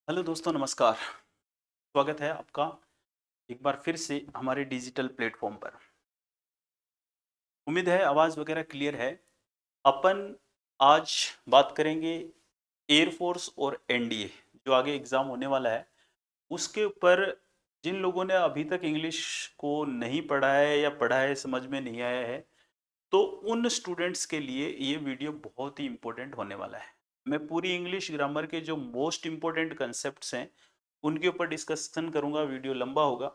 Hello दोस्तों, नमस्कार। स्वागत है आपका एक बार फिर से हमारे डिजिटल प्लेटफॉर्म पर। उम्मीद है आवाज़ वगैरह क्लियर है। अपन आज बात करेंगे एयरफोर्स और एनडीए जो आगे एग्ज़ाम होने वाला है उसके ऊपर। जिन लोगों ने अभी तक इंग्लिश को नहीं पढ़ा है या पढ़ा है समझ में नहीं आया है, तो उन स्टूडेंट्स के लिए ये वीडियो बहुत ही इम्पोर्टेंट होने वाला है। मैं पूरी इंग्लिश ग्रामर के जो मोस्ट इम्पोर्टेंट कंसेप्ट्स हैं उनके ऊपर डिस्कशन करूंगा। वीडियो लंबा होगा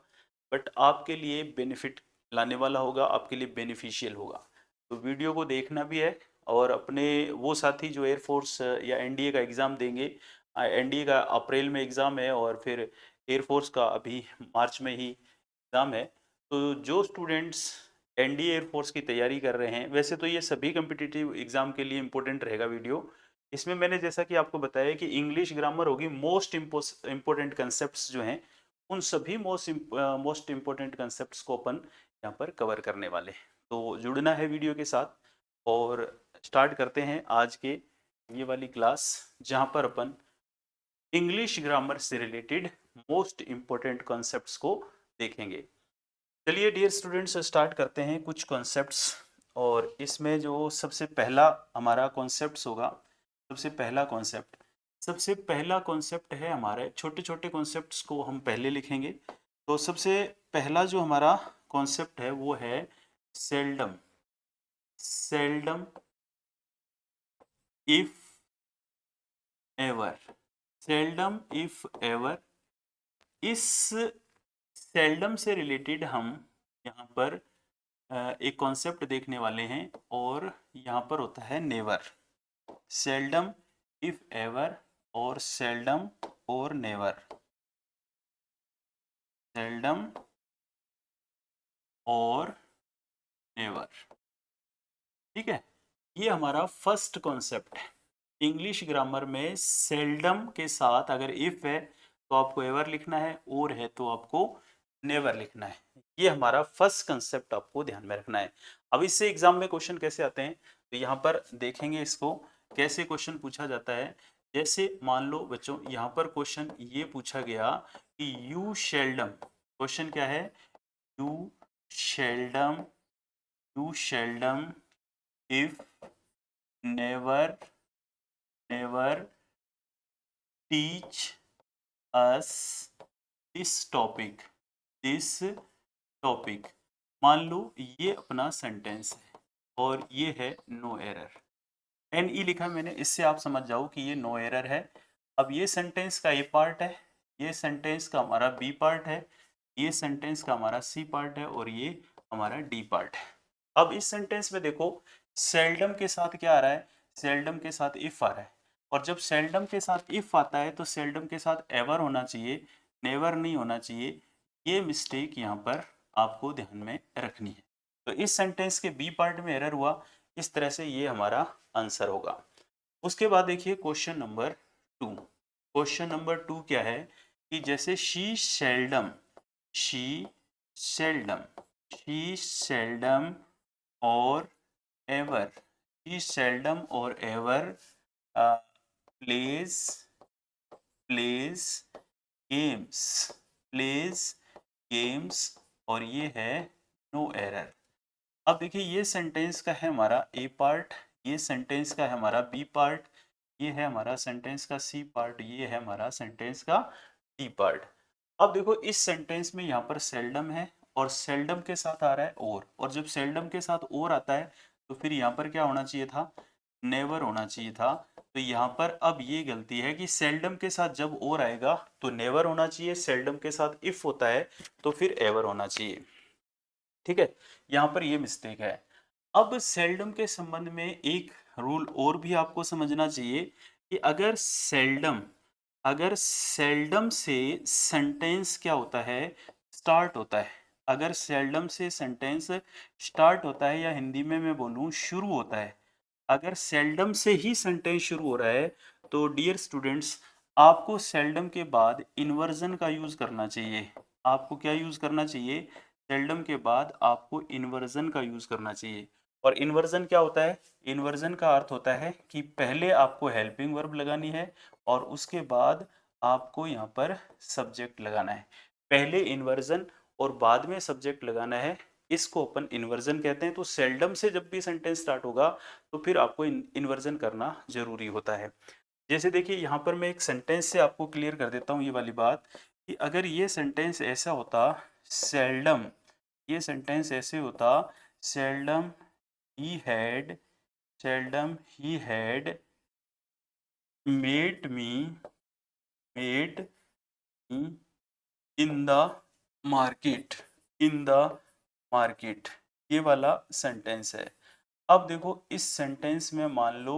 बट आपके लिए बेनिफिट लाने वाला होगा, आपके लिए बेनिफिशियल होगा। तो वीडियो को देखना भी है। और अपने वो साथी जो एयरफोर्स या एनडीए का एग्ज़ाम देंगे, एनडीए का अप्रैल में एग्ज़ाम है और फिर एयरफोर्स का अभी मार्च में ही एग्ज़ाम है। तो जो स्टूडेंट्स एनडीए एयरफोर्स की तैयारी कर रहे हैं, वैसे तो ये सभी कम्पिटिटिव एग्ज़ाम के लिए इम्पोर्टेंट रहेगा वीडियो। इसमें मैंने जैसा कि आपको बताया कि इंग्लिश ग्रामर होगी, मोस्ट इम्पोर्टेंट कंसेप्ट्स जो हैं उन सभी मोस्ट इम्पोर्टेंट कंसेप्ट्स को अपन यहाँ पर कवर करने वाले हैं। तो जुड़ना है वीडियो के साथ और स्टार्ट करते हैं आज के ये वाली क्लास, जहाँ पर अपन इंग्लिश ग्रामर से रिलेटेड मोस्ट इम्पोर्टेंट कॉन्सेप्ट्स को देखेंगे। चलिए डियर स्टूडेंट्स, स्टार्ट करते हैं कुछ कॉन्सेप्ट्स। और इसमें जो सबसे पहला हमारा कॉन्सेप्ट्स होगा, सबसे पहला कॉन्सेप्ट है हमारे, छोटे छोटे कॉन्सेप्ट्स को हम पहले लिखेंगे। तो सबसे पहला जो हमारा कॉन्सेप्ट है वो है seldom. Seldom if ever. Seldom if ever. इस सेल्डम से रिलेटेड हम यहाँ पर एक कॉन्सेप्ट देखने वाले हैं और यहाँ पर होता है नेवर। सेल्डम इफ एवर और सेल्डम और नेवर। सेल्डम और नेवर। ठीक है, ये हमारा फर्स्ट कॉन्सेप्ट है। इंग्लिश ग्रामर में सेल्डम के साथ अगर इफ है तो आपको एवर लिखना है, और है तो आपको नेवर लिखना है। ये हमारा फर्स्ट कंसेप्ट आपको ध्यान में रखना है। अब इससे एग्जाम में क्वेश्चन कैसे आते हैं तो यहाँ पर देखेंगे इसको कैसे क्वेश्चन पूछा जाता है। जैसे मान लो बच्चों, यहाँ पर क्वेश्चन ये पूछा गया कि यू शेल्डम। क्वेश्चन क्या है? You seldom, you seldom if never, never teach us this topic, this topic. मान लो ये अपना सेंटेंस है और ये है नो एरर। एन ई लिखा मैंने, इससे आप समझ जाओ कि ये नो एरर है। अब ये सेंटेंस का ए पार्ट है, ये सेंटेंस का हमारा बी पार्ट है, ये सेंटेंस का हमारा सी पार्ट है और ये हमारा डी पार्ट है। अब इस सेंटेंस में देखो सेल्डम के साथ क्या आ रहा है? सेल्डम के साथ इफ आ रहा है। और जब सेल्डम के साथ इफ आता है तो सेल्डम के साथ एवर होना चाहिए, नेवर नहीं होना चाहिए। ये मिस्टेक यहाँ पर आपको ध्यान में रखनी है। तो इस सेंटेंस के बी पार्ट में एरर हुआ, इस तरह से ये हमारा आंसर होगा। उसके बाद देखिए क्वेश्चन नंबर 2। क्वेश्चन नंबर 2 क्या है कि जैसे she seldom, she seldom, she seldom और एवर, शी सेल्डम और ever plays, plays games, plays games, और ये है नो एरर। अब देखिए ये सेंटेंस का है हमारा ए पार्ट, ये सेंटेंस का है हमारा बी पार्ट, ये है हमारा सेंटेंस का सी पार्ट, ये है हमारा सेंटेंस का डी पार्ट। अब देखो इस सेंटेंस में यहाँ पर सेल्डम है और सेल्डम के साथ आ रहा है और जब सेल्डम के साथ और आता है तो फिर यहाँ पर क्या होना चाहिए था? नेवर होना चाहिए था। तो यहाँ पर अब ये गलती है कि सेल्डम के साथ जब और आएगा तो नेवर होना चाहिए, सेल्डम के साथ इफ होता है तो फिर एवर होना चाहिए। ठीक है, यहाँ पर ये मिस्टेक है। अब सेल्डम के संबंध में एक रूल और भी आपको समझना चाहिए कि अगर सेल्डम से सेंटेंस क्या होता है? स्टार्ट होता है। अगर सेल्डम से सेंटेंस स्टार्ट होता है या हिंदी में मैं बोलूँ शुरू होता है, अगर सेल्डम से ही सेंटेंस शुरू हो रहा है तो डियर स्टूडेंट्स आपको सेल्डम के बाद इन्वर्जन का यूज करना चाहिए। आपको क्या यूज करना चाहिए? सेल्डम के बाद आपको इन्वर्जन का यूज करना चाहिए। और इन्वर्जन क्या होता है? इन्वर्जन का अर्थ होता है कि पहले आपको हेल्पिंग वर्ब लगानी है और उसके बाद आपको यहाँ पर सब्जेक्ट लगाना है। पहले इन्वर्जन और बाद में सब्जेक्ट लगाना है, इसको अपन इन्वर्जन कहते हैं। तो सेल्डम से जब भी सेंटेंस स्टार्ट होगा तो फिर आपको इन्वर्जन करना जरूरी होता है। जैसे देखिए यहाँ पर मैं एक सेंटेंस से आपको क्लियर कर देता हूँ ये वाली बात, कि अगर ये सेंटेंस ऐसा होता, सेल्डम, ये सेंटेंस ऐसे होता, seldom he had, seldom he had met me in the market, in the market, ये वाला सेंटेंस है। अब देखो इस सेंटेंस में मान लो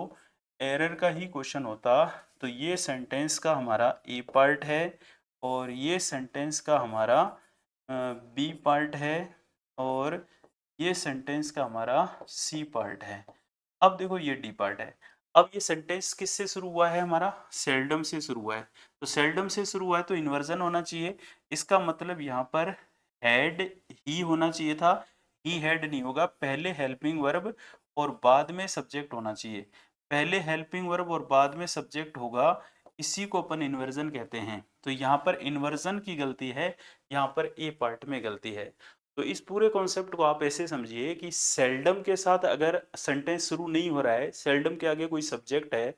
एरर का ही क्वेश्चन होता, तो ये सेंटेंस का हमारा ए पार्ट है और ये सेंटेंस का हमारा बी पार्ट है और ये सेंटेंस का हमारा सी पार्ट है। अब देखो ये डी पार्ट है। अब ये सेंटेंस किससे शुरू हुआ है, हमारा सेल्डम से शुरू हुआ है। तो सेल्डम से शुरू हुआ है तो इन्वर्जन होना चाहिए। इसका मतलब यहाँ पर हैड ही होना चाहिए था, ही हैड नहीं होगा। पहले हेल्पिंग वर्ब और बाद में सब्जेक्ट होना चाहिए। पहले हेल्पिंग वर्ब और बाद में सब्जेक्ट होगा, इसी को अपन इन्वर्जन कहते हैं। तो यहाँ पर इन्वर्जन की गलती है, यहाँ पर ए पार्ट में गलती है। तो इस पूरे कॉन्सेप्ट को आप ऐसे समझिए कि सेल्डम के साथ अगर सेंटेंस शुरू नहीं हो रहा है, सेल्डम के आगे कोई सब्जेक्ट है,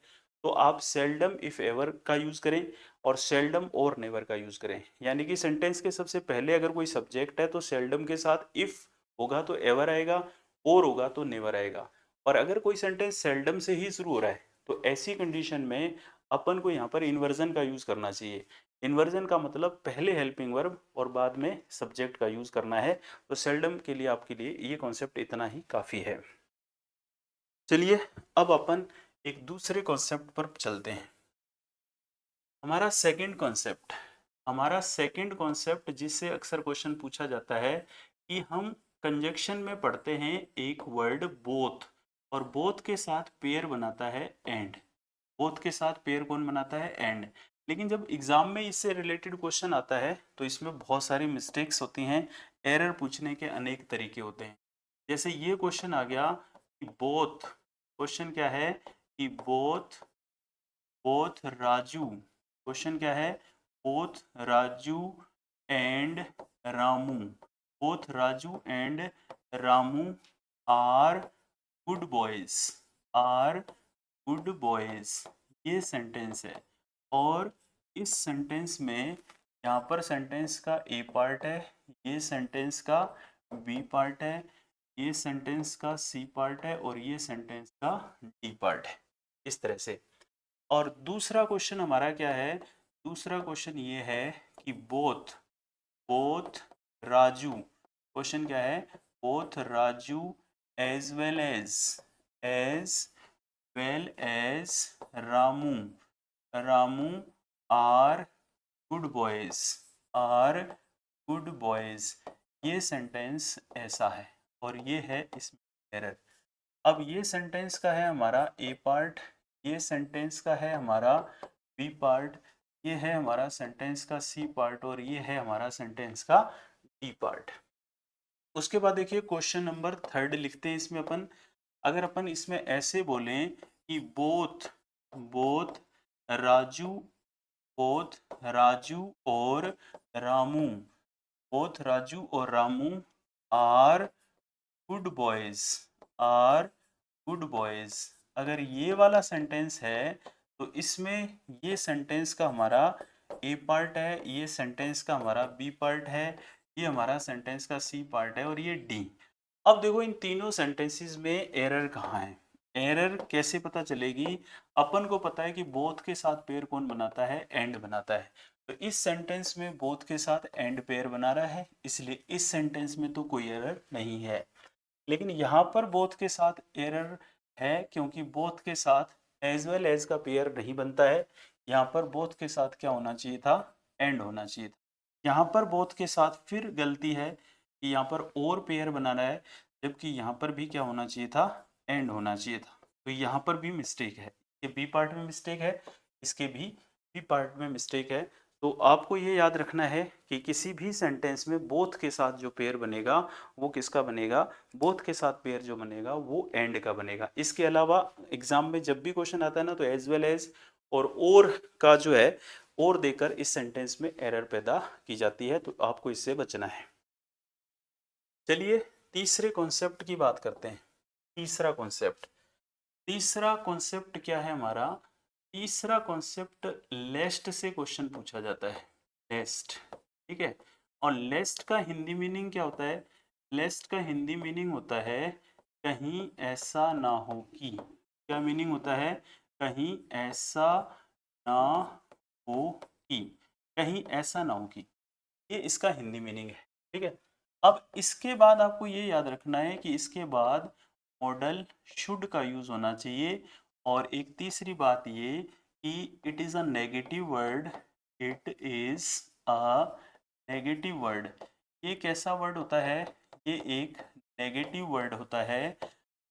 तो आप सेल्डम इफ एवर का यूज करें और सेल्डम और नेवर का यूज करें। यानी कि सेंटेंस के सबसे पहले अगर कोई सब्जेक्ट है तो सेल्डम के साथ इफ होगा तो एवर आएगा, और होगा तो नेवर आएगा। और अगर कोई सेंटेंस सेल्डम से ही शुरू हो रहा है तो ऐसी कंडीशन में अपन को यहाँ पर इन्वर्जन का यूज करना चाहिए। इन्वर्जन का मतलब पहले हेल्पिंग वर्ब और बाद में सब्जेक्ट का यूज करना है। तो सेल्डम के लिए आपके लिए ये कॉन्सेप्ट इतना ही काफी है। चलिए अब अपन एक दूसरे कॉन्सेप्ट पर चलते हैं। हमारा सेकंड कॉन्सेप्ट जिससे अक्सर क्वेश्चन पूछा जाता है कि हम कंजक्शन में पढ़ते हैं एक वर्ड बोथ, और बोथ के साथ पेयर बनाता है एंड। बोथ के साथ पेयर कौन बनाता है, एंड। लेकिन जब एग्जाम में इससे रिलेटेड क्वेश्चन आता है तो इसमें बहुत सारी मिस्टेक्स होती हैं, एरर पूछने के अनेक तरीके होते हैं। जैसे ये क्वेश्चन आ गया कि बोथ, क्वेश्चन क्या है कि बोथ बोथ राजू, क्वेश्चन क्या है, both Raju and Ramu, both Raju and Ramu are good boys, are good boys, ये सेंटेंस है। और इस सेंटेंस में यहाँ पर सेंटेंस का ए पार्ट है, ये सेंटेंस का बी पार्ट है, ये सेंटेंस का सी पार्ट है और ये सेंटेंस का डी पार्ट है, इस तरह से। और दूसरा क्वेश्चन हमारा क्या है, दूसरा क्वेश्चन ये है कि बोथ बोथ राजू, क्वेश्चन क्या है, both Raju as well as well as Ramu, Ramu are good boys, are good boys, ये सेंटेंस ऐसा है और ये है इसमें एरर। अब ये सेंटेंस का है हमारा ए पार्ट, ये सेंटेंस का है हमारा बी पार्ट, ये है हमारा सेंटेंस का सी पार्ट और ये है हमारा सेंटेंस का डी पार्ट। उसके बाद देखिए क्वेश्चन नंबर 3 लिखते हैं इसमें अपन। अगर अपन इसमें ऐसे बोलें कि both both Raju, both Raju और रामू, बोथ राजू और Ramu are good boys, are good boys, अगर ये वाला सेंटेंस है तो इसमें ये सेंटेंस का हमारा ए पार्ट है, ये सेंटेंस का हमारा बी पार्ट है, ये हमारा सेंटेंस का सी पार्ट है और ये डी। अब देखो इन तीनों सेंटेंसेस में एरर कहाँ है, एरर कैसे पता चलेगी। अपन को पता है कि बोथ के साथ पेयर कौन बनाता है, एंड बनाता है। तो इस सेंटेंस में बोथ के साथ एंड पेयर बना रहा है, इसलिए इस सेंटेंस में तो कोई एरर नहीं है। लेकिन यहाँ पर बोथ के साथ एरर है क्योंकि बोथ के साथ एज वेल एज का पेयर नहीं बनता है। यहाँ पर बोथ के साथ क्या होना चाहिए था, एंड होना चाहिए था। यहाँ पर बोथ के साथ फिर गलती है कि यहाँ पर और पेयर बनाना है, जबकि यहाँ पर भी क्या होना चाहिए था, एंड होना चाहिए था। तो यहाँ पर भी मिस्टेक है, ये बी पार्ट में मिस्टेक है, इसके भी बी पार्ट में मिस्टेक है। तो आपको ये याद रखना है कि किसी भी सेंटेंस में बोथ के साथ जो पेयर बनेगा वो किसका बनेगा, बोथ के साथ पेयर जो बनेगा वो एंड का बनेगा। इसके अलावा एग्जाम में जब भी क्वेश्चन आता है ना तो एज वेल एज और का जो है और देकर इस सेंटेंस में एरर पैदा की जाती है, तो आपको इससे बचना है। चलिए तीसरे कॉन्सेप्ट की बात करते हैं। तीसरा कॉन्सेप्ट क्या है हमारा? तीसरा कॉन्सेप्ट लेस्ट से क्वेश्चन पूछा जाता है। लेस्ट, ठीक है। और लेस्ट का हिंदी मीनिंग क्या होता है? लेस्ट का हिंदी मीनिंग होता है कहीं ऐसा ना हो कि। क्या मीनिंग होता है? कहीं ऐसा ना हो कि, कहीं ऐसा ना हो कि, ये इसका हिंदी मीनिंग है, ठीक है। अब इसके बाद आपको ये याद रखना है कि इसके बाद मॉडल शुड का यूज होना चाहिए। और एक तीसरी बात ये कि it is a negative word, it is a negative word. ये कैसा वर्ड होता है? ये एक नेगेटिव वर्ड होता है।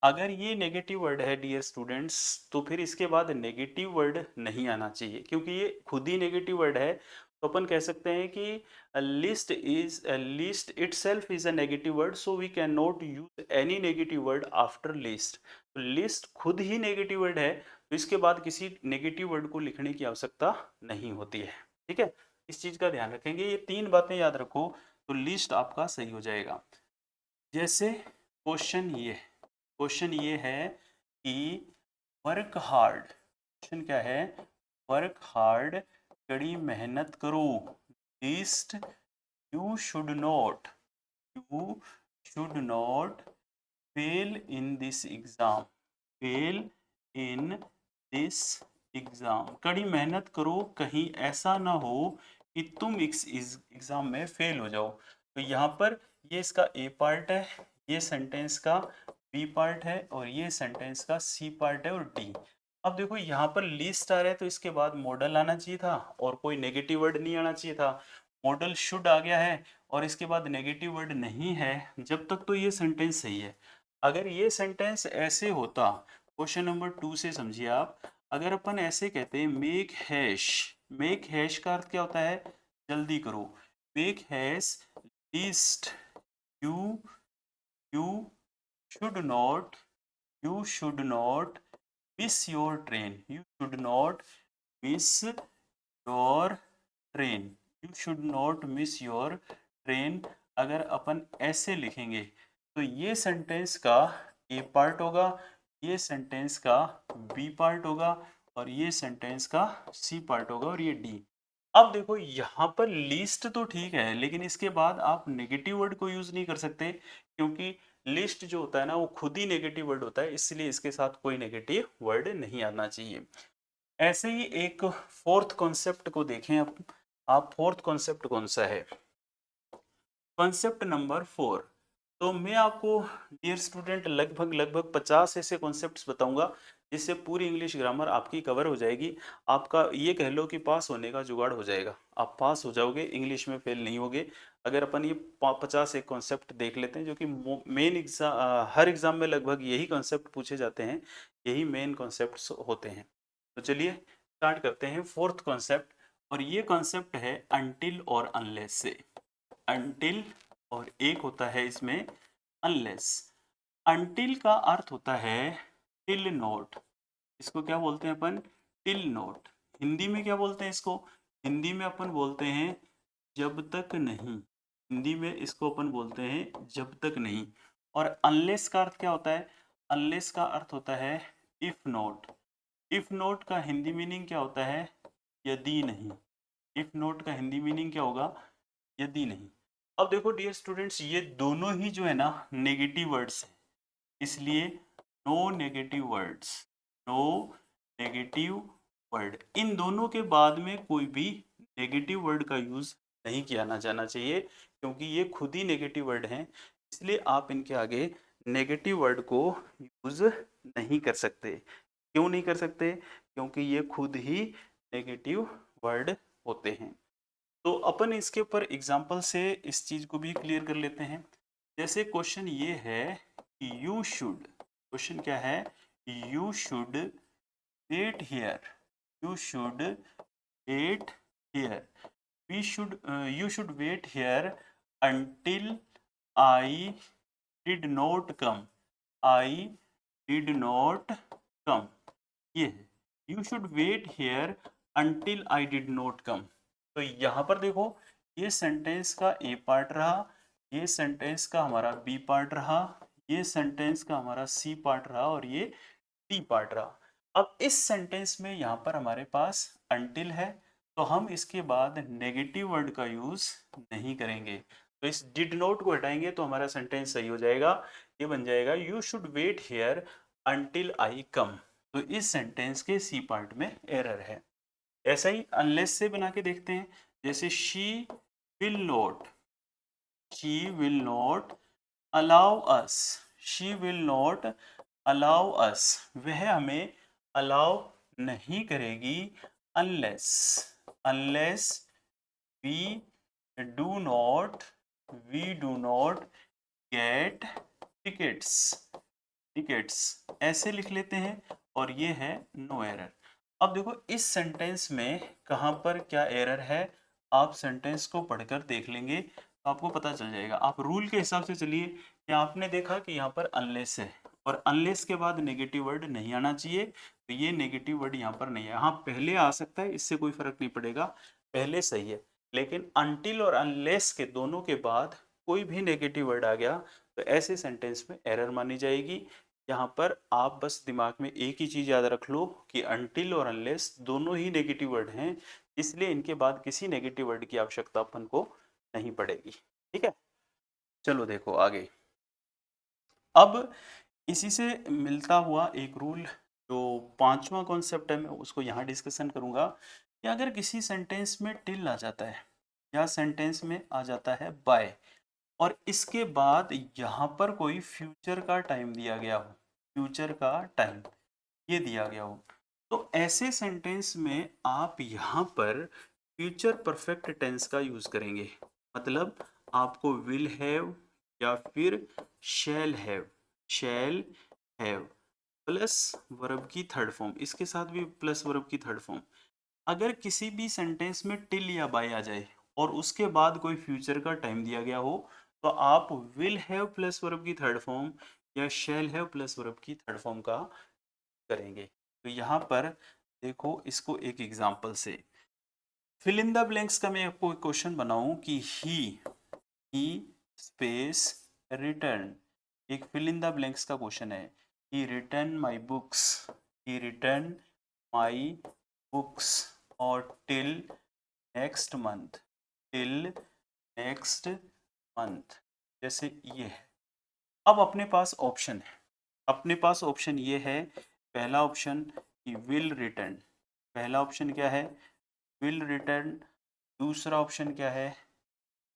अगर ये नेगेटिव वर्ड है डियर स्टूडेंट्स, तो फिर इसके बाद नेगेटिव वर्ड नहीं आना चाहिए, क्योंकि ये खुद ही नेगेटिव वर्ड है। तो अपन कह सकते हैं कि lest itself is a negative word, so we can not use any negative word after lest. तो लिस्ट खुद ही नेगेटिव वर्ड है, तो इसके बाद किसी नेगेटिव वर्ड को लिखने की आवश्यकता नहीं होती है, ठीक है। इस चीज का ध्यान रखेंगे, ये तीन बातें याद रखो तो लिस्ट आपका सही हो जाएगा। जैसे क्वेश्चन ये है कि वर्क हार्ड, क्वेश्चन क्या है? वर्क हार्ड, कड़ी मेहनत करो। List you should not, you should not fail in this exam, fail in this exam. कड़ी मेहनत करो, कहीं ऐसा ना हो कि तुम इस एग्जाम में फेल हो जाओ। तो यहाँ पर ये इसका ए पार्ट है, ये सेंटेंस का बी पार्ट है, और ये सेंटेंस का सी पार्ट है और डी। अब देखो यहाँ पर लिस्ट आ रहा है, तो इसके बाद मॉडल आना चाहिए था और कोई नेगेटिव वर्ड नहीं आना चाहिए था। मॉडल शुड आ गया है और इसके बाद नेगेटिव वर्ड नहीं है, जब तक तो ये सेंटेंस सही है। अगर ये सेंटेंस ऐसे होता, क्वेश्चन नंबर 2 से समझिए आप, अगर अपन ऐसे कहते हैं मेक हैश का अर्थ क्या होता है? जल्दी करो। Make hash list you you should not, you should not miss your train, you should not miss your train, you should not miss your train. अगर अपन ऐसे लिखेंगे तो ये सेंटेंस का ए पार्ट होगा, ये सेंटेंस का बी पार्ट होगा, और ये सेंटेंस का सी पार्ट होगा, और ये डी। अब देखो यहाँ पर लिस्ट तो ठीक है, लेकिन इसके बाद आप नेगेटिव वर्ड को यूज नहीं कर सकते, क्योंकि लिस्ट जो होता है ना वो खुद ही नेगेटिव वर्ड होता है, इसलिए इसके साथ कोई नेगेटिव वर्ड नहीं आना चाहिए। ऐसे ही एक फोर्थ कॉन्सेप्ट को देखें आप फोर्थ कॉन्सेप्ट कौन सा है? Concept number 4। तो मैं आपको डियर स्टूडेंट लगभग 50 ऐसे कॉन्सेप्ट्स बताऊंगा, जिससे पूरी इंग्लिश ग्रामर आपकी कवर हो जाएगी। आपका ये कह लो कि पास होने का जुगाड़ हो जाएगा, आप पास हो जाओगे, इंग्लिश में फेल नहीं होगे। अगर अपन ये 50 एक कॉन्सेप्ट देख लेते हैं, जो कि मेन एग्जाम, हर एग्जाम में लगभग यही कॉन्सेप्ट पूछे जाते हैं, यही मेन कॉन्सेप्ट होते हैं। तो चलिए स्टार्ट करते हैं फोर्थ कॉन्सेप्ट, और ये कॉन्सेप्ट है अनटिल और अनलेस से। अनटिल और एक होता है इसमें अनलेस। अनटिल का अर्थ होता है टिल नोट, इसको क्या बोलते हैं अपन? Till note. हिंदी में क्या बोलते हैं इसको? हिंदी में अपन बोलते हैं जब तक नहीं, हिंदी में इसको अपन बोलते हैं जब तक नहीं। और अनलेस का अर्थ क्या होता है? अनलेस का अर्थ होता है इफ नोट। इफ नोट का हिंदी मीनिंग क्या होता है? यदि नहीं। इफ नोट का हिंदी मीनिंग क्या होगा? यदि नहीं। अब देखो डियर स्टूडेंट्स, ये दोनों ही जो है ना नेगेटिव वर्ड्स हैं, इसलिए no negative words, no negative word. इन दोनों के बाद में कोई भी नेगेटिव वर्ड का यूज नहीं किया ना जाना चाहिए, क्योंकि ये खुद ही नेगेटिव वर्ड हैं, इसलिए आप इनके आगे नेगेटिव वर्ड को यूज नहीं कर सकते। क्यों नहीं कर सकते? क्योंकि ये खुद ही नेगेटिव वर्ड होते हैं। तो अपन इसके ऊपर एग्जाम्पल से इस चीज को भी क्लियर कर लेते हैं। जैसे क्वेश्चन ये है कि यू शुड, क्वेश्चन क्या है? You should wait here, you should wait here, we should, you should wait here until I did not come, I did not come. ये है you should wait here until I did not come। तो यहाँ पर देखो ये sentence का ए part रहा, ये सेंटेंस का हमारा बी पार्ट रहा, ये सेंटेंस का हमारा सी पार्ट रहा और ये डी पार्ट रहा। अब इस सेंटेंस में यहाँ पर हमारे पास until है, तो हम इसके बाद नेगेटिव वर्ड का यूज नहीं करेंगे। तो इस डिड नॉट को हटाएंगे तो हमारा सेंटेंस सही हो जाएगा। ये बन जाएगा you should wait here until I come. तो इस सेंटेंस के सी पार्ट में एरर है। ऐसा ही अनलेस से बना के देखते हैं, जैसे will not she will not allow us, she will not allow us, वह हमें अलाउ नहीं करेगी unless, unless we do not, we do not get tickets, tickets ऐसे लिख लेते हैं और ये है नो एरर। अब देखो इस सेंटेंस में कहाँ पर क्या एरर है, आप सेंटेंस को पढ़कर देख लेंगे तो आपको पता चल जाएगा। आप रूल के हिसाब से चलिए कि आपने देखा कि यहाँ पर अनलेस है और अनलेस के बाद नेगेटिव वर्ड नहीं आना चाहिए, तो ये नेगेटिव वर्ड यहाँ पर नहीं है। हाँ पहले आ सकता है, इससे कोई फर्क नहीं पड़ेगा, पहले सही है, लेकिन अनटिल और अनलेस के दोनों के बाद कोई भी नेगेटिव वर्ड आ गया तो ऐसे सेंटेंस में एरर मानी जाएगी। यहाँ पर आप बस दिमाग में एक ही चीज याद रख लो कि अनटिल और अनलेस दोनों ही नेगेटिव वर्ड हैं, इसलिए इनके बाद किसी नेगेटिव वर्ड की आवश्यकता अपन को नहीं पड़ेगी। ठीक है, चलो देखो आगे। अब इसी से मिलता हुआ एक रूल जो पांचवा कॉन्सेप्ट है, मैं उसको यहाँ डिस्कशन करूंगा कि अगर किसी सेंटेंस में टिल आ जाता है या सेंटेंस में आ जाता है बाय और इसके बाद यहाँ पर कोई फ्यूचर का टाइम दिया गया हो, फ्यूचर का टाइम ये दिया गया हो, तो ऐसे सेंटेंस में आप यहाँ पर फ्यूचर परफेक्ट टेंस का यूज करेंगे। मतलब आपको विल हैव या फिर शैल हैव प्लस वर्ब की थर्ड फॉर्म, इसके साथ भी प्लस वर्ब की थर्ड फॉर्म। अगर किसी भी सेंटेंस में टिल या बाय आ जाए और उसके बाद कोई फ्यूचर का टाइम दिया गया हो तो आप विल हैव प्लस वर्ब की थर्ड फॉर्म या शैल हैव प्लस वर्ब की थर्ड फॉर्म का करेंगे। तो यहाँ पर देखो इसको एक एग्जांपल से फिल इन द ब्लैंक्स का मैं आपको एक क्वेश्चन बनाऊं कि ही स्पेस रिटर्न, एक फिल इन द ब्लैंक्स का क्वेश्चन है। He return my books, he return my books और till next month, till next month, जैसे ये है। अब अपने पास ऑप्शन है, अपने पास ऑप्शन ये है, पहला ऑप्शन कि विल रिटर्न, पहला ऑप्शन क्या है विल रिटर्न, दूसरा ऑप्शन क्या है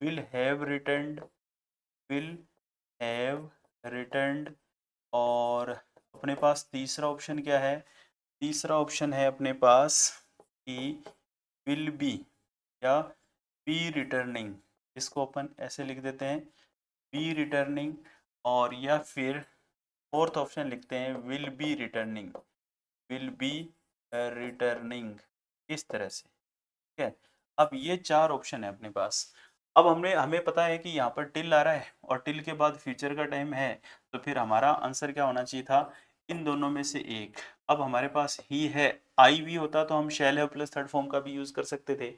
will have returned, will have returned, और अपने पास तीसरा ऑप्शन क्या है, तीसरा ऑप्शन है अपने पास कि विल बी या बी रिटर्निंग, इसको अपन ऐसे लिख देते हैं बी रिटर्निंग, और या फिर फोर्थ ऑप्शन लिखते हैं will be returning, will be returning, इस तरह से। ठीक है, अब ये चार ऑप्शन है अपने पास। अब हमें पता है कि यहाँ पर टिल आ रहा है और टिल के बाद फ्यूचर का टाइम है, तो फिर हमारा आंसर क्या होना चाहिए था, इन दोनों में से एक। अब हमारे पास ही है, आई भी होता तो हम shall have plus third form का भी यूज कर सकते थे,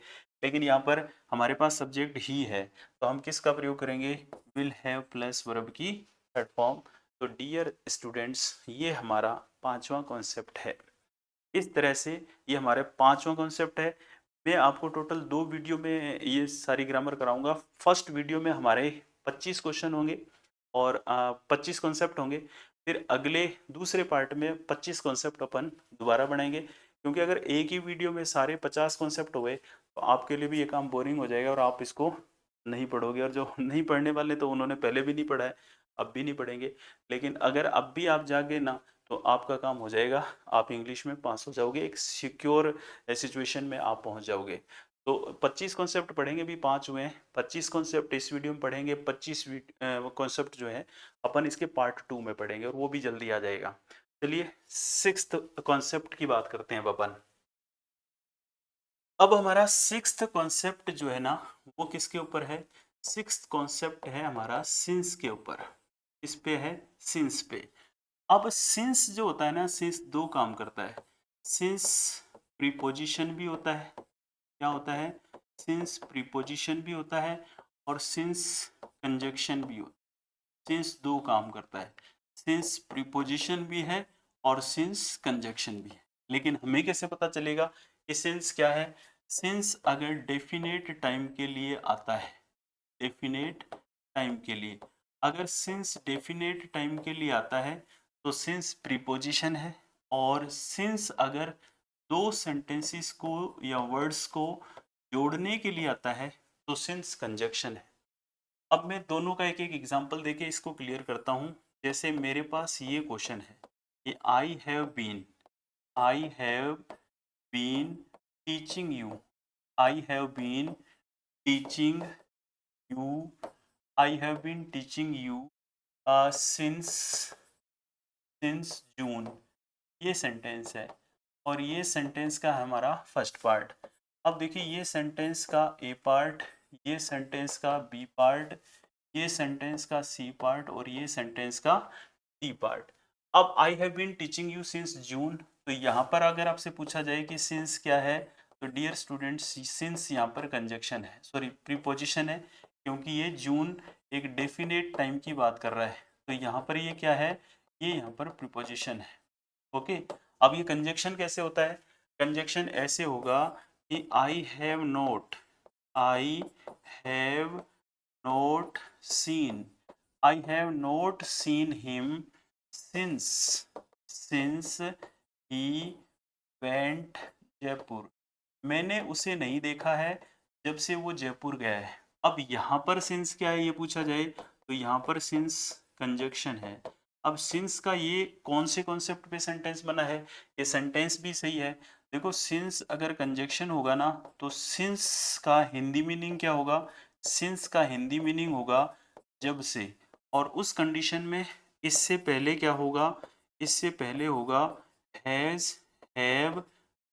लेकिन यहाँ पर हमारे पास सब्जेक्ट ही है तो हम किसका प्रयोग करेंगे, विल हैव प्लस वर्ब की थर्ड फॉर्म। तो डियर स्टूडेंट्स ये हमारा पांचवा कॉन्सेप्ट है। इस तरह से ये हमारे पांचवा कॉन्सेप्ट है। मैं आपको टोटल 2 वीडियो में ये सारी ग्रामर कराऊंगा। फर्स्ट वीडियो में हमारे 25 क्वेश्चन होंगे और 25 कॉन्सेप्ट होंगे। फिर अगले दूसरे पार्ट में 25 कॉन्सेप्ट अपन दोबारा बनाएंगे, क्योंकि अगर एक ही वीडियो में सारे 50 कॉन्सेप्ट हुए तो आपके लिए भी ये काम बोरिंग हो जाएगा और आप इसको नहीं पढ़ोगे, और जो नहीं पढ़ने वाले तो उन्होंने पहले भी नहीं पढ़ा है, अब भी नहीं पढ़ेंगे। लेकिन अगर अब भी आप जागे ना तो आपका काम हो जाएगा, आप इंग्लिश में पास हो जाओगे, एक सिक्योर सिचुएशन में आप पहुंच जाओगे। तो 25 कॉन्सेप्ट पढ़ेंगे, भी 5 हुए हैं, 25 कॉन्सेप्ट इस वीडियो में पढ़ेंगे, 25 कॉन्सेप्ट जो है अपन इसके पार्ट 2 में पढ़ेंगे और वो भी जल्दी आ जाएगा। चलिए 6th कॉन्सेप्ट की बात करते हैं अपन। अब हमारा 6th कॉन्सेप्ट जो है ना वो किसके ऊपर है, 6th कॉन्सेप्ट है हमारा सिंस के ऊपर। इस पे है सिंस पे। अब सिंस जो होता है ना, सिंस दो काम करता है। सिंस प्रीपोजिशन भी होता है, क्या होता है, सिंस प्रीपोजिशन भी होता है और सिंस कंजक्शन भी होता है। सिंस दो काम करता है, सिंस प्रीपोजिशन भी है और सिंस कंजक्शन भी है। लेकिन हमें कैसे पता चलेगा कि सिंस क्या है? सिंस अगर डेफिनेट टाइम के लिए आता है, डेफिनेट टाइम के लिए, अगर सिंस डेफिनेट टाइम के लिए आता है तो सिंस प्रीपोजिशन है, और सिंस अगर दो सेंटेंसेस को या वर्ड्स को जोड़ने के लिए आता है तो सिंस कंजक्शन है। अब मैं दोनों का एक एक एग्जांपल देके इसको क्लियर करता हूँ। जैसे मेरे पास ये क्वेश्चन है कि I have been teaching you, I have been teaching you, I have been teaching you since June, ये सेंटेंस है और ये सेंटेंस का है हमारा फर्स्ट पार्ट। अब देखिए ये सेंटेंस का ए पार्ट, ये सेंटेंस का बी पार्ट, ये सेंटेंस का सी पार्ट और ये सेंटेंस का डी पार्ट। अब I have been teaching you since June, तो यहाँ पर अगर आपसे पूछा जाए कि सिंस क्या है, तो डियर स्टूडेंट्स सिंस यहाँ पर कंजक्शन है, सॉरी प्रीपोजिशन है, क्योंकि ये जून एक डेफिनेट टाइम की बात कर रहा है, तो यहाँ पर ये क्या है, ये यहाँ पर प्रीपोजिशन है। ओके, अब ये कंजक्शन कैसे होता है? कंजक्शन ऐसे होगा कि I have note scene, I have note seen him since he went Jaipur, मैंने उसे नहीं देखा है जब से वो जयपुर गया है। अब यहाँ पर सिंस क्या है ये पूछा जाए तो यहाँ पर सिंस कंजक्शन है। अब सिंस का ये कौन से कॉन्सेप्ट पे सेंटेंस बना है, ये सेंटेंस भी सही है। देखो सिंस अगर कंजक्शन होगा ना तो सिंस का हिंदी मीनिंग क्या होगा, सिंस का हिंदी मीनिंग होगा जब से, और उस कंडीशन में इससे पहले क्या होगा, इससे पहले होगा हैज, हैव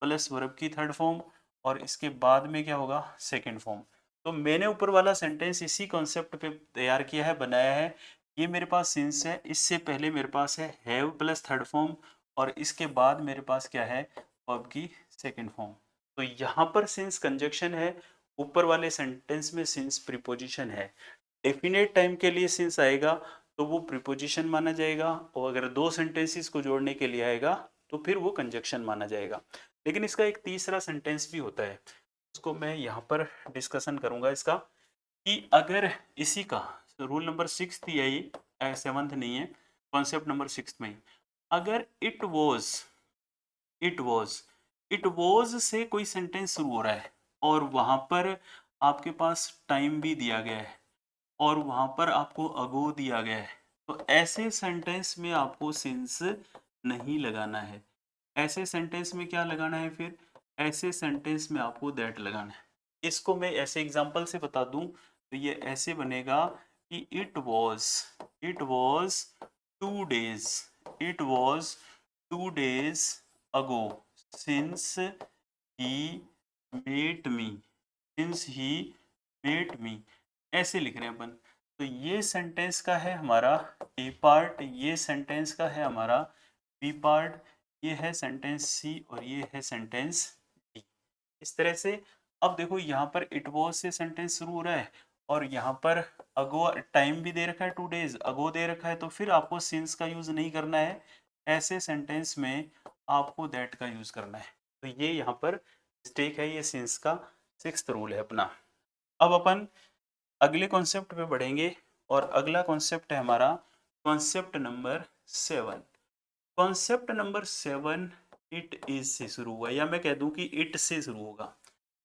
प्लस वर्ब की थर्ड फॉर्म, और इसके बाद में क्या होगा, सेकंड फॉर्म। तो मैंने ऊपर वाला सेंटेंस इसी कॉन्सेप्ट पे तैयार किया है, बनाया है। ये मेरे पास सिंस है, इससे पहले मेरे पास है हैव प्लस थर्ड फॉर्म, और इसके बाद मेरे पास क्या है, वर्ब की सेकंड फॉर्म। तो यहाँ पर सिंस कंजक्शन है, ऊपर वाले सेंटेंस में सिंस प्रीपोजिशन है। डेफिनेट टाइम के लिए सिंस आएगा तो वो प्रीपोजिशन माना जाएगा, और अगर दो सेंटेंसेस को जोड़ने के लिए आएगा तो फिर वो कंजक्शन माना जाएगा। लेकिन इसका एक तीसरा सेंटेंस भी होता है, उसको मैं यहाँ पर डिस्कशन करूंगा इसका, कि अगर इसी का रूल नंबर 6 ही है ये, 7th नहीं है, कॉन्सेप्ट नंबर 6 में ही, अगर इट वॉज से कोई सेंटेंस शुरू हो रहा है और वहां पर आपके पास टाइम भी दिया गया है और वहां पर आपको अगो दिया गया है, तो ऐसे सेंटेंस में आपको सिंस नहीं लगाना है। ऐसे सेंटेंस में क्या लगाना है फिर, ऐसे सेंटेंस में आपको दैट लगाना है। इसको मैं ऐसे एग्जांपल से बता दूं तो ये ऐसे बनेगा कि it was 2 days, it was 2 days ago since he met me, since he met me, ऐसे लिख रहे हैं अपन। तो ये सेंटेंस का है हमारा ए पार्ट, ये सेंटेंस का है हमारा बी पार्ट, ये है सेंटेंस सी और ये है सेंटेंस डी, इस तरह से। अब देखो यहाँ पर इट वॉज से सेंटेंस शुरू हो रहा है और यहाँ पर अगो टाइम भी दे रखा है, 2 days अगो दे रखा है, तो फिर आपको सिंस का यूज नहीं करना है, ऐसे सेंटेंस में आपको दैट का यूज करना है। तो ये यहाँ पर मिस्टेक है, ये सिंस का 6th रूल है अपना। अब अपन अगले कॉन्सेप्ट पे बढ़ेंगे और अगला कॉन्सेप्ट है हमारा concept number 7। Concept number 7 it is से शुरू हुआ, या मैं कह दूं कि इट से शुरू होगा।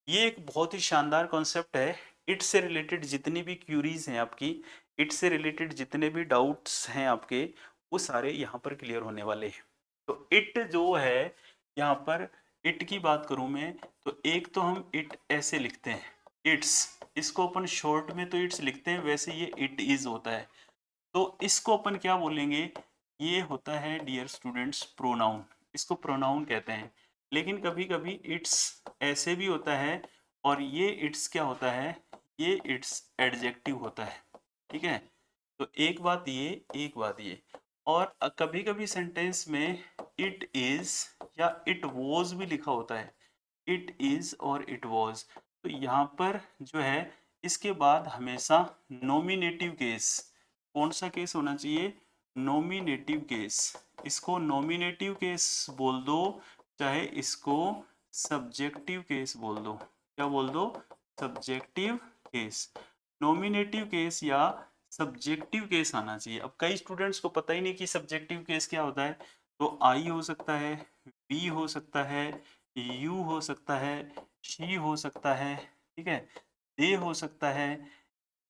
ये एक बहुत ही शानदार कॉन्सेप्ट है। इट से रिलेटेड जितनी भी क्यूरीज हैं आपकी, इट से रिलेटेड जितने भी डाउट्स हैं आपके, वो सारे यहाँ पर क्लियर होने वाले हैं। तो इट जो है, यहाँ पर इट की बात करूँ मैं, तो एक तो हम इट ऐसे लिखते हैं, इट्स, इसको अपन शॉर्ट में तो इट्स लिखते हैं, वैसे ये इट इज होता है। तो इसको अपन क्या बोलेंगे, ये होता है डियर स्टूडेंट्स प्रोनाउन, इसको प्रोनाउन कहते हैं। लेकिन कभी कभी इट्स ऐसे भी होता है, और ये इट्स क्या होता है, ये इट्स एडजेक्टिव होता है, ठीक है। तो एक बात ये, एक बात ये, और कभी कभी सेंटेंस में इट इज या इट वॉज भी लिखा होता है, इट इज और इट वॉज। तो यहाँ पर जो है इसके बाद हमेशा नॉमिनेटिव केस, कौन सा केस होना चाहिए, नॉमिनेटिव केस। इसको नॉमिनेटिव केस बोल दो, चाहे इसको सब्जेक्टिव केस बोल दो। क्या बोल दो, सब्जेक्टिव केस। नॉमिनेटिव केस या सब्जेक्टिव केस आना चाहिए। अब कई स्टूडेंट्स को पता ही नहीं कि सब्जेक्टिव केस क्या होता है। तो आई हो सकता है, बी हो सकता है, यू हो सकता है, शी हो सकता है, ठीक है, दे हो सकता है,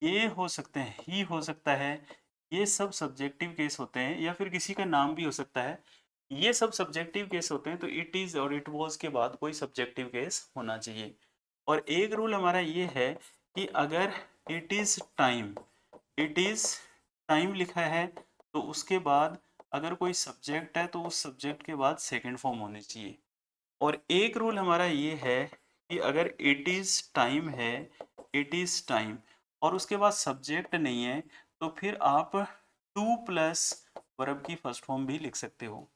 ये हो सकते हैं, ही हो सकता है। ये सब सब्जेक्टिव केस होते हैं, या फिर किसी का नाम भी हो सकता है। ये सब सब्जेक्टिव केस होते हैं। तो इट इज और इट वॉज के बाद कोई सब्जेक्टिव केस होना चाहिए। और एक रूल हमारा ये है कि अगर it is time, it is time लिखा है तो उसके बाद अगर कोई सब्जेक्ट है तो उस सब्जेक्ट के बाद सेकंड फॉर्म होनी चाहिए। और एक रूल हमारा ये है कि अगर इट इज टाइम है, इट इज टाइम, और उसके बाद सब्जेक्ट नहीं है, तो फिर आप टू प्लस वर्ब की फर्स्ट फॉर्म भी लिख सकते हो।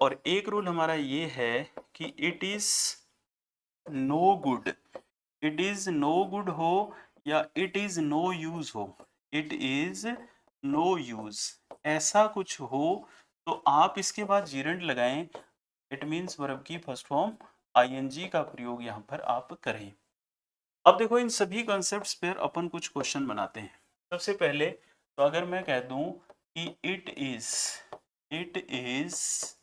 और एक रूल हमारा ये है कि it is no good, it is no good हो या इट इज नो यूज हो, इट इज नो यूज, ऐसा कुछ हो तो आप इसके बाद जीरेंड लगाएं। इट मीन्स वर्ब की फर्स्ट फॉर्म आईएनजी का प्रयोग यहाँ पर आप करें। अब देखो इन सभी कॉन्सेप्ट्स पर अपन कुछ क्वेश्चन बनाते हैं। सबसे पहले तो अगर मैं कह दूं कि इट इज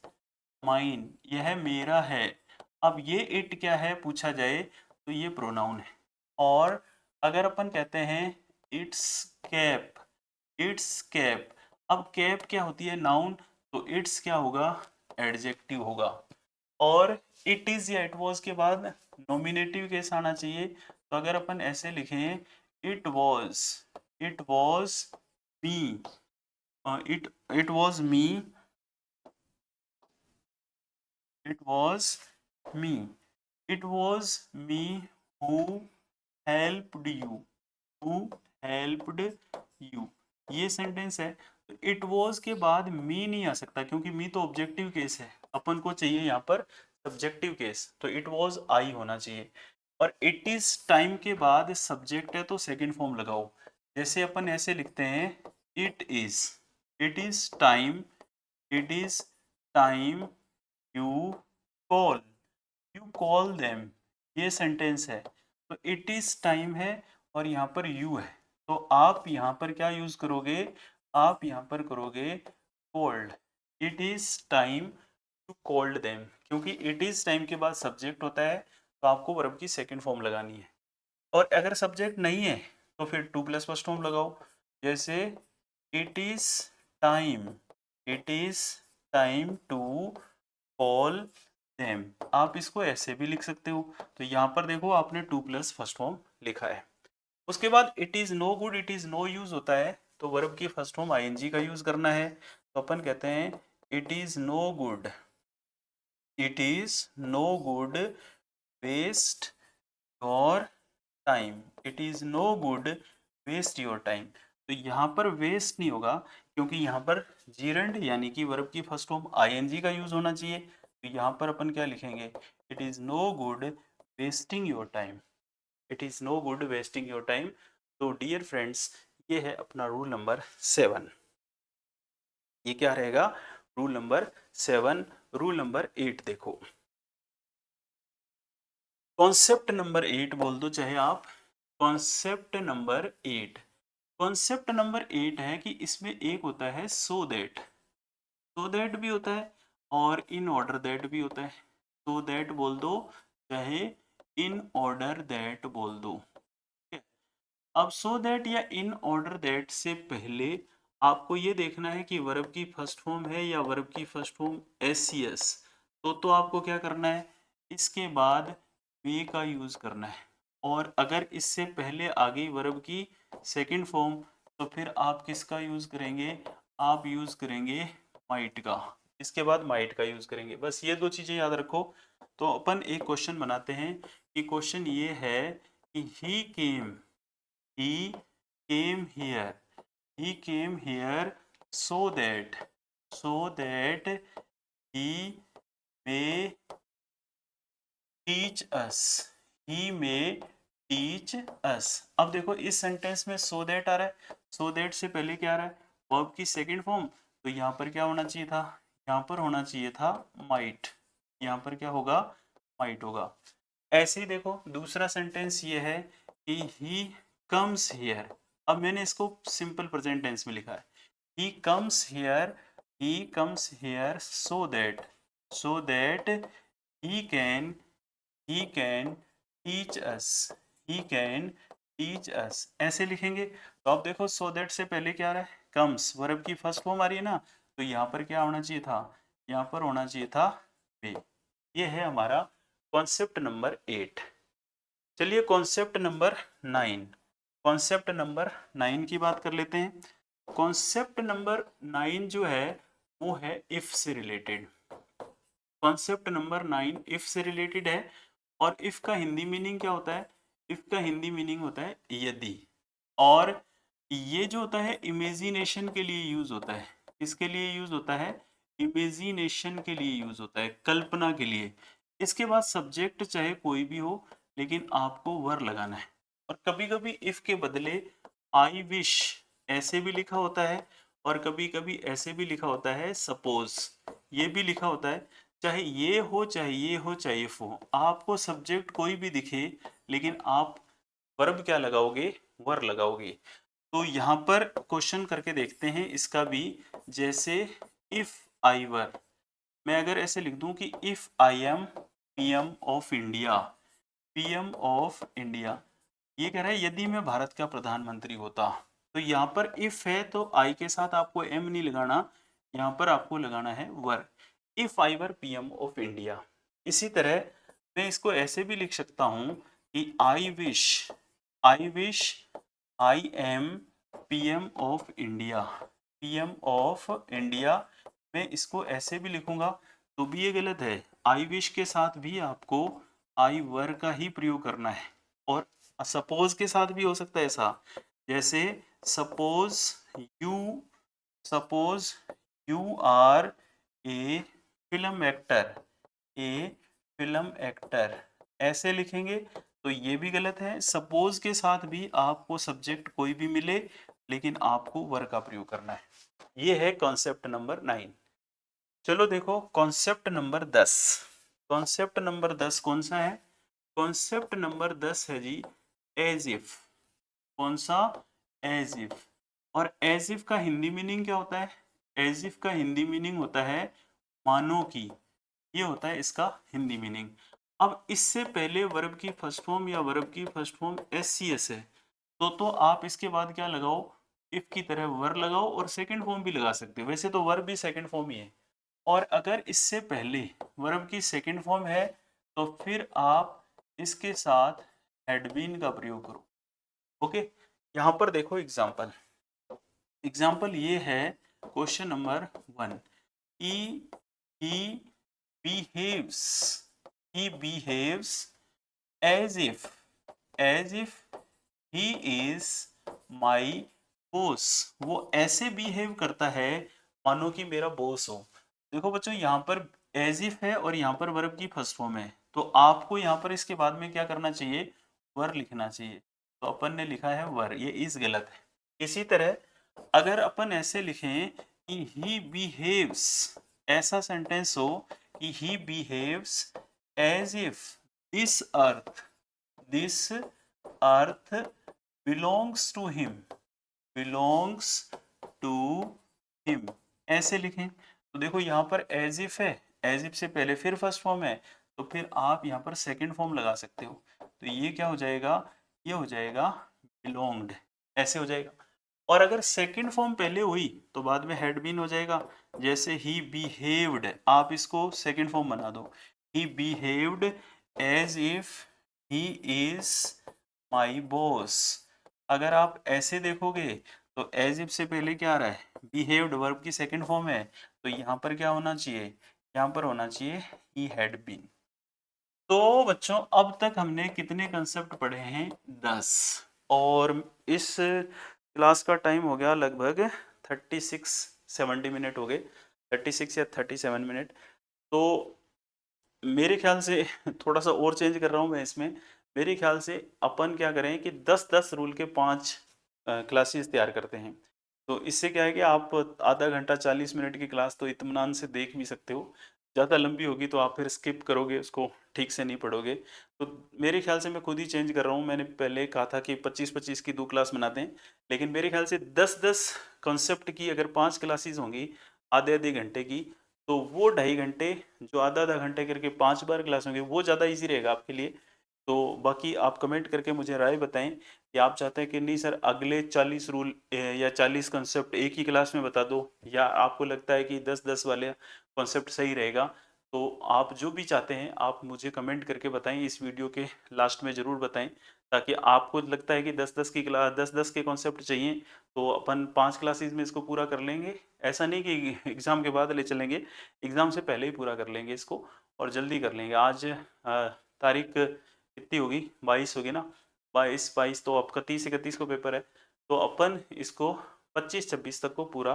माइन, यह मेरा है। अब ये इट क्या है पूछा जाए तो ये प्रोनाउन है। और अगर अपन कहते हैं इट्स कैप, इट्स कैप, अब कैप क्या होती है, नाउन, तो इट्स क्या होगा, एडजेक्टिव होगा। और इट इज या इट वॉज के बाद नॉमिनेटिव केस आना चाहिए। तो अगर अपन ऐसे लिखें it was me, it was me, it was me, it was me who helped you, who helped you, ये सेंटेंस है। तो इट वॉज के बाद मी नहीं आ सकता क्योंकि मी तो ऑब्जेक्टिव केस है, अपन को चाहिए यहाँ पर सब्जेक्टिव केस। तो इट वॉज आई होना चाहिए। और इट इज टाइम के बाद सब्जेक्ट है तो सेकंड फॉर्म लगाओ। जैसे अपन ऐसे लिखते हैं it is, it is time, it is time you call, you call them, ये सेंटेंस है। तो इट इज टाइम है और यहाँ पर यू है, तो आप यहाँ पर क्या यूज करोगे, आप यहाँ पर करोगे called. It is time to called them, क्योंकि इट इज टाइम के बाद सब्जेक्ट होता है तो आपको वर्ब की सेकंड फॉर्म लगानी है। और अगर सब्जेक्ट नहीं है तो फिर टू प्लस फर्स्ट फॉर्म लगाओ। जैसे it is time, it is time to call them, आप इसको ऐसे भी लिख सकते हो। तो यहाँ पर देखो आपने टू प्लस फर्स्ट फॉर्म लिखा है। उसके बाद it is no good, it is no use होता है तो वर्ब की फर्स्ट फॉर्म आईएनजी का यूज करना है। तो अपन कहते हैं it is no good, it is no good waste your time, it is no good waste your time. तो यहाँ पर वेस्ट नहीं होगा क्योंकि यहाँ पर जीरेंड यानी कि वर्ब की फर्स्ट फॉर्म आईएनजी का यूज होना चाहिए। तो यहाँ पर अपन क्या लिखेंगे, it is no good wasting your time, it is no good wasting your time. तो डियर फ्रेंड्स, ये है अपना रूल नंबर 7। ये क्या रहेगा, रूल नंबर 7। रूल नंबर 8 देखो, कॉन्सेप्ट नंबर 8 बोल दो चाहे आप, कॉन्सेप्ट नंबर 8। कॉन्सेप्ट नंबर 8 है कि इसमें एक होता है सो दैट, सो दैट भी होता है और इन ऑर्डर दैट भी होता है। सो दैट बोल दो चाहे इन ऑर्डर दैट बोल दो, ठीक है। अब सो दैट या इन ऑर्डर दैट से पहले आपको ये देखना है कि वर्ब की फर्स्ट फॉर्म है या वर्ब की first form S C S. तो आपको क्या करना है, इसके बाद वे का यूज करना है। और अगर इससे पहले आ गई वर्ब की सेकंड फॉर्म तो फिर आप किसका यूज करेंगे, आप यूज करेंगे माइट का। इसके बाद माइट का यूज करेंगे, बस ये दो चीजें याद रखो। तो अपन एक क्वेश्चन बनाते हैं कि क्वेश्चन ये है कि ही केम, he came here, he came here so that, so that he may teach us, he may teach us. अब देखो इस सेंटेंस में सो दैट आ रहा है, सो दैट से पहले क्या आ रहा है, वर्ब की सेकंड फॉर्म, तो यहाँ पर क्या होना चाहिए था, यहाँ पर होना चाहिए था माइट, यहाँ पर क्या होगा, माइट होगा। ऐसे ही देखो दूसरा सेंटेंस ये है कि ही कम्स हियर, अब मैंने इसको सिंपल प्रेजेंट टेंस में लिखा है, he comes here, he comes here so that he can he can teach us, he can teach us, ऐसे लिखेंगे। तो आप देखो so that से पहले क्या आ रहा है, comes, वर्ब की फर्स्ट फॉर्म आ रही है ना, तो यहाँ पर क्या होना चाहिए था, यहाँ पर होना चाहिए था be। ये है हमारा कॉन्सेप्ट नंबर 8। चलिए कॉन्सेप्ट नंबर 9, कॉन्सेप्ट नंबर 9 की बात कर लेते हैं। कॉन्सेप्ट नंबर 9 जो है वो है इफ से रिलेटेड। कॉन्सेप्ट नंबर 9 इफ से रिलेटेड है, और इफ का हिंदी मीनिंग क्या होता है, इफ का हिंदी मीनिंग होता है यदि, और ये जो होता है इमेजिनेशन के लिए यूज होता है, किसके लिए यूज होता है, इमेजिनेशन के लिए यूज होता है, कल्पना के लिए। इसके बाद सब्जेक्ट चाहे कोई भी हो, लेकिन आपको वर लगाना है। और कभी कभी इफ के बदले आई विश ऐसे भी लिखा होता है, और कभी कभी ऐसे भी लिखा होता है सपोज, ये भी लिखा होता है। चाहे ये हो चाहे ये हो चाहे इफ हो, आपको सब्जेक्ट कोई भी दिखे, लेकिन आप वर्ब क्या लगाओगे, वर लगाओगे। तो यहाँ पर क्वेश्चन करके देखते हैं इसका भी। जैसे इफ आई वर, मैं अगर ऐसे लिख दूं कि if I am PM of India, PM of India, ये कह रहा है यदि मैं भारत का प्रधानमंत्री होता, तो यहाँ पर इफ है तो आई के साथ आपको एम नहीं लगाना, यहाँ पर आपको लगाना है were, if I were PM of India. इसी तरह मैं इसको ऐसे भी लिख सकता हूँ कि I wish I am PM of India, PM of India. मैं इसको ऐसे भी लिखूंगा तो भी ये गलत है, आई विश के साथ भी आपको आई वर का ही प्रयोग करना है। और सपोज के साथ भी हो सकता है ऐसा, जैसे suppose you suppose you are a film actor, a film actor, ऐसे लिखेंगे तो ये भी गलत है। सपोज के साथ भी आपको सब्जेक्ट कोई भी मिले, लेकिन आपको वर का प्रयोग करना है। ये है कॉन्सेप्ट नंबर 9। चलो देखो कॉन्सेप्ट नंबर 10, कॉन्सेप्ट नंबर 10 कौन सा है, कॉन्सेप्ट नंबर 10 है जी एज इफ। कौन सा, एज इफ। और एज इफ का हिंदी मीनिंग क्या होता है, एज इफ का हिंदी मीनिंग होता है मानो की, ये होता है इसका हिंदी मीनिंग। अब इससे पहले वर्ब की फर्स्ट फॉर्म या वर्ब की first form S C S है, तो आप इसके बाद क्या लगाओ, इफ की तरह वर लगाओ, और सेकंड फॉर्म भी लगा सकते हो, वैसे तो वर्ब भी सेकंड फॉर्म ही है। और अगर इससे पहले वर्ब की सेकंड फॉर्म है, तो फिर आप इसके साथ हैड बीन का प्रयोग करो। ओके, यहाँ पर देखो एग्जाम्पल, एग्जाम्पल ये है question number 1, he behaves, he behaves as if he is my boss, वो ऐसे बिहेव करता है मानो कि मेरा बॉस हो। देखो बच्चों यहाँ पर एज इफ है और यहाँ पर वर्ब की फर्स्ट फॉर्म है, तो आपको यहाँ पर इसके बाद में क्या करना चाहिए, वर लिखना चाहिए। तो अपन ने लिखा है वर, ये इज गलत है। इसी तरह अगर अपन ऐसे लिखें कि he behaves, ऐसा सेंटेंस हो कि he behaves as if this earth belongs to him, belongs to him, ऐसे लिखें। तो देखो यहाँ पर as if है, as if से पहले फिर फर्स्ट फॉर्म है, तो फिर आप यहाँ पर सेकंड फॉर्म लगा सकते हो। तो ये क्या हो जाएगा, ये हो जाएगा belonged, ऐसे हो जाएगा। और अगर सेकंड फॉर्म पहले हुई तो बाद में हैड बीन हो जाएगा। जैसे ही बिहेव्ड, आप इसको सेकंड फॉर्म बना दो, he behaved as if he is my boss. अगर आप ऐसे देखोगे तो एज इफ से पहले क्या आ रहा है, बिहेव्ड, वर्ब की सेकंड फॉर्म है, तो यहाँ पर क्या होना चाहिए, यहाँ पर होना चाहिए ही हैड बीन। तो बच्चों अब तक हमने कितने कंसेप्ट पढ़े हैं, 10। और इस क्लास का टाइम हो गया लगभग 36-70 मिनट हो गए, 36 या 37 मिनट। तो मेरे ख्याल से थोड़ा सा और चेंज कर रहा हूँ मैं इसमें। मेरे ख्याल से अपन क्या करें कि 10-10 रूल के 5 क्लासेस तैयार करते हैं। तो इससे क्या है कि आप आधा घंटा 40 मिनट की क्लास तो इत्मीनान से देख भी सकते हो। ज़्यादा लंबी होगी तो आप फिर स्किप करोगे, उसको ठीक से नहीं पढ़ोगे। तो मेरे ख्याल से मैं खुद ही चेंज कर रहा हूँ। मैंने पहले कहा था कि 25-25 की 2 क्लास बनाते हैं, लेकिन मेरे ख्याल से 10-10 कॉन्सेप्ट की अगर 5 क्लासेस होंगी आधे-आधे घंटे की, तो वो ढाई घंटे जो आधा-आधा घंटे करके 5 बार क्लास होंगी, वो ज़्यादा ईज़ी रहेगा आपके लिए। तो बाकी आप कमेंट करके मुझे राय बताएँ कि आप चाहते हैं कि नहीं सर अगले 40 रूल या 40 कॉन्सेप्ट एक ही क्लास में बता दो, या आपको लगता है कि 10-10 वाले कॉन्सेप्ट सही रहेगा। तो आप जो भी चाहते हैं आप मुझे कमेंट करके बताएँ, इस वीडियो के लास्ट में ज़रूर बताएँ, ताकि आपको लगता है कि 10-10 की क्लास 10-10 के कॉन्सेप्ट चाहिए, तो अपन 5 क्लासेस में इसको पूरा कर लेंगे। ऐसा नहीं कि एग्ज़ाम के बाद ले चलेंगे, एग्ज़ाम से पहले ही पूरा कर लेंगे इसको और जल्दी कर लेंगे। आज तारीख कितनी होगी? 22 होगी ना? 22 तो आपका 30-31 को पेपर है, तो अपन इसको 25-26 तक को पूरा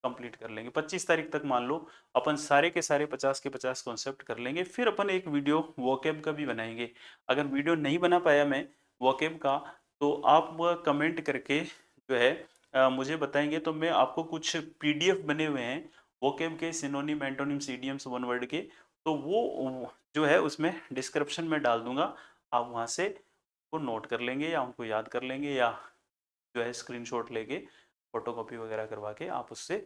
कंप्लीट कर लेंगे। 25 तारीख तक मान लो अपन सारे के सारे 50 के 50 कॉन्सेप्ट कर लेंगे। फिर अपन एक वीडियो वोकैब का भी बनाएँगे। अगर वीडियो नहीं बना पाया मैं वोकैब का, तो आप कमेंट करके जो है मुझे बताएँगे, तो मैं आपको कुछ पीडीएफ बने हुए हैं वोकैब के synonym, antonyms, idioms, one word के, तो वो जो है उसमें डिस्क्रिप्शन में डाल दूँगा। आप वहाँ से को नोट कर लेंगे या उनको याद कर लेंगे, या जो है स्क्रीनशॉट लेके फ़ोटोकॉपी वगैरह करवा के आप उससे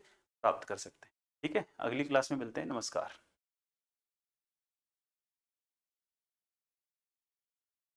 प्राप्त कर सकते हैं। ठीक है? अगली क्लास में मिलते हैं। नमस्कार।